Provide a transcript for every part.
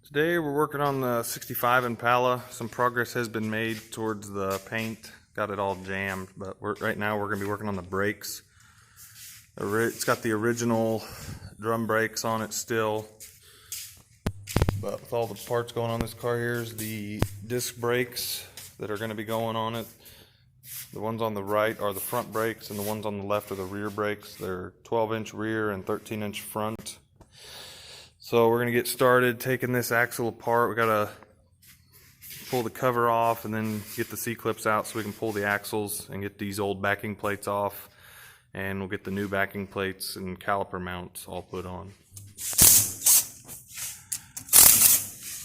Today we're working on the 65 Impala. Some progress has been made towards the paint. Got it all jammed, but right now we're going to be working on the brakes. It's got the original drum brakes on it still, but with all the parts going on this car, here's the disc brakes that are going to be going on it. The ones on the right are the front brakes, and the ones on the left are the rear brakes. They're 12-inch rear and 13-inch front. So we're going to get started taking this axle apart. We got to pull the cover off and then get the C-clips out so we can pull the axles and get these old backing plates off. And we'll get the new backing plates and caliper mounts all put on.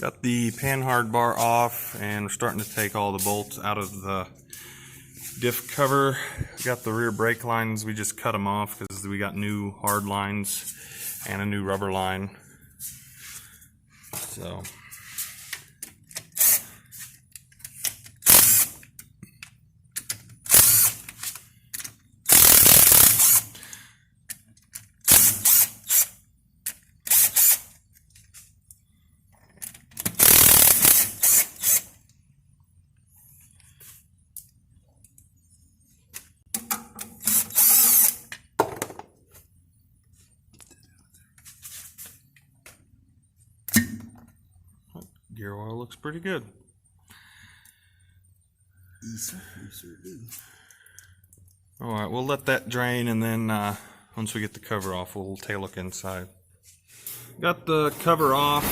Got the panhard bar off, and we're starting to take all the bolts out of the diff cover. Got the rear brake lines, we just cut them off because we got new hard lines and a new rubber line. So gear oil looks pretty good. Alright, we'll let that drain, and then once we get the cover off, we'll take a look inside. Got the cover off.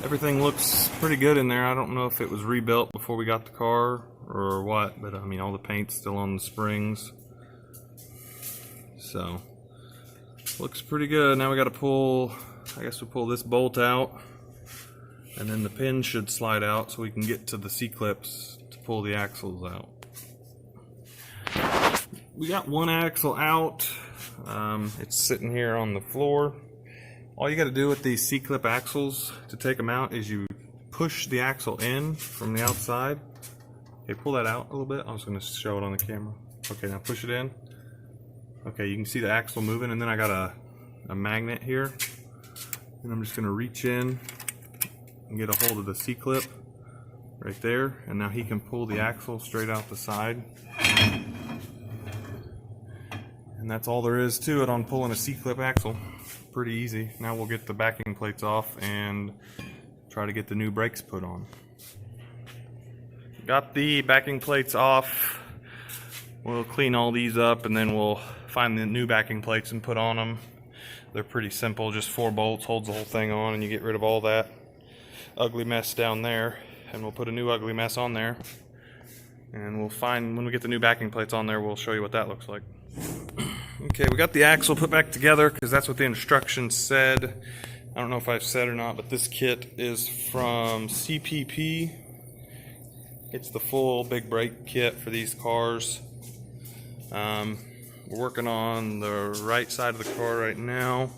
Everything looks pretty good in there. I don't know if it was rebuilt before we got the car or what, but I mean, all the paint's still on the springs. So, looks pretty good. Now we got to pull, I guess we'll pull this bolt out, and then the pin should slide out so we can get to the C-clips to pull the axles out. We got one axle out. It's sitting here on the floor. All you got to do with these C-clip axles to take them out is you push the axle in from the outside. Okay, pull that out a little bit. I was going to show it on the camera. Okay, now push it in. Okay, you can see the axle moving, and then I got a magnet here. And I'm just going to reach in and get a hold of the C-clip right there, and now he can pull the axle straight out the side. And that's all there is to it on pulling a C-clip axle. Pretty easy. Now we'll get the backing plates off and try to get the new brakes put on. Got the backing plates off. We'll clean all these up, and then we'll find the new backing plates and put on them. They're pretty simple, just 4 bolts holds the whole thing on, and you get rid of all that ugly mess down there, and we'll put a new ugly mess on there. And we'll find, when we get the new backing plates on there, we'll show you what that looks like. Okay, we got the axle put back together because that's what the instructions said. I don't know if I've said or not, but this kit is from CPP. It's the full big brake kit for these cars. We're working on the right side of the car right now.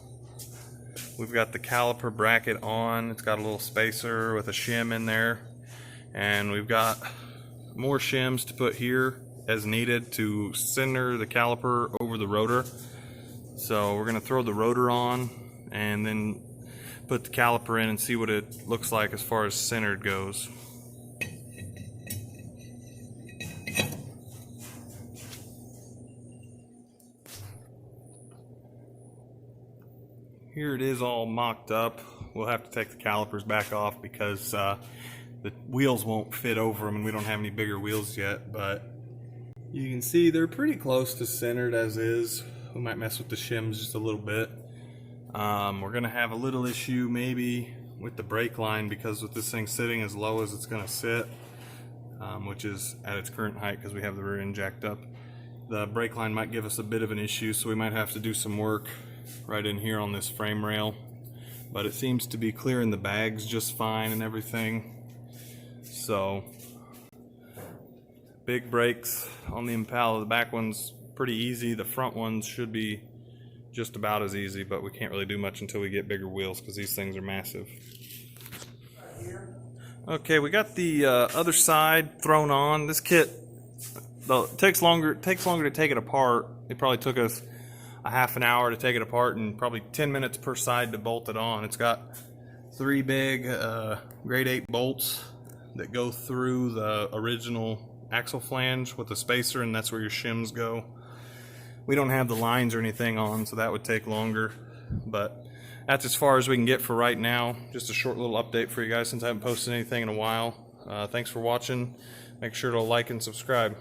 We've got the caliper bracket on. It's got a little spacer with a shim in there. And we've got more shims to put here as needed to center the caliper over the rotor. So we're going to throw the rotor on and then put the caliper in and see what it looks like as far as centered goes. Here it is all mocked up. We'll have to take the calipers back off because the wheels won't fit over them, and we don't have any bigger wheels yet, but you can see they're pretty close to centered as is. We might mess with the shims just a little bit. We're going to have a little issue maybe with the brake line because with this thing sitting as low as it's going to sit, which is at its current height because we have the rear end jacked up, the brake line might give us a bit of an issue, so we might have to do some work right in here on this frame rail. But it seems to be clearing the bags just fine and everything. So, big brakes on the Impala. The back one's pretty easy. The front ones should be just about as easy, but we can't really do much until we get bigger wheels because these things are massive. Okay, we got the other side thrown on. This kit, though, it takes longer to take it apart. It probably took us, a half an hour to take it apart and probably 10 minutes per side to bolt it on. It's got 3 big grade 8 bolts that go through the original axle flange with a spacer, and that's where your shims go. We don't have the lines or anything on, so that would take longer, but that's as far as we can get for right now. Just a short little update for you guys since I haven't posted anything in a while. Thanks for watching. Make sure to like and subscribe.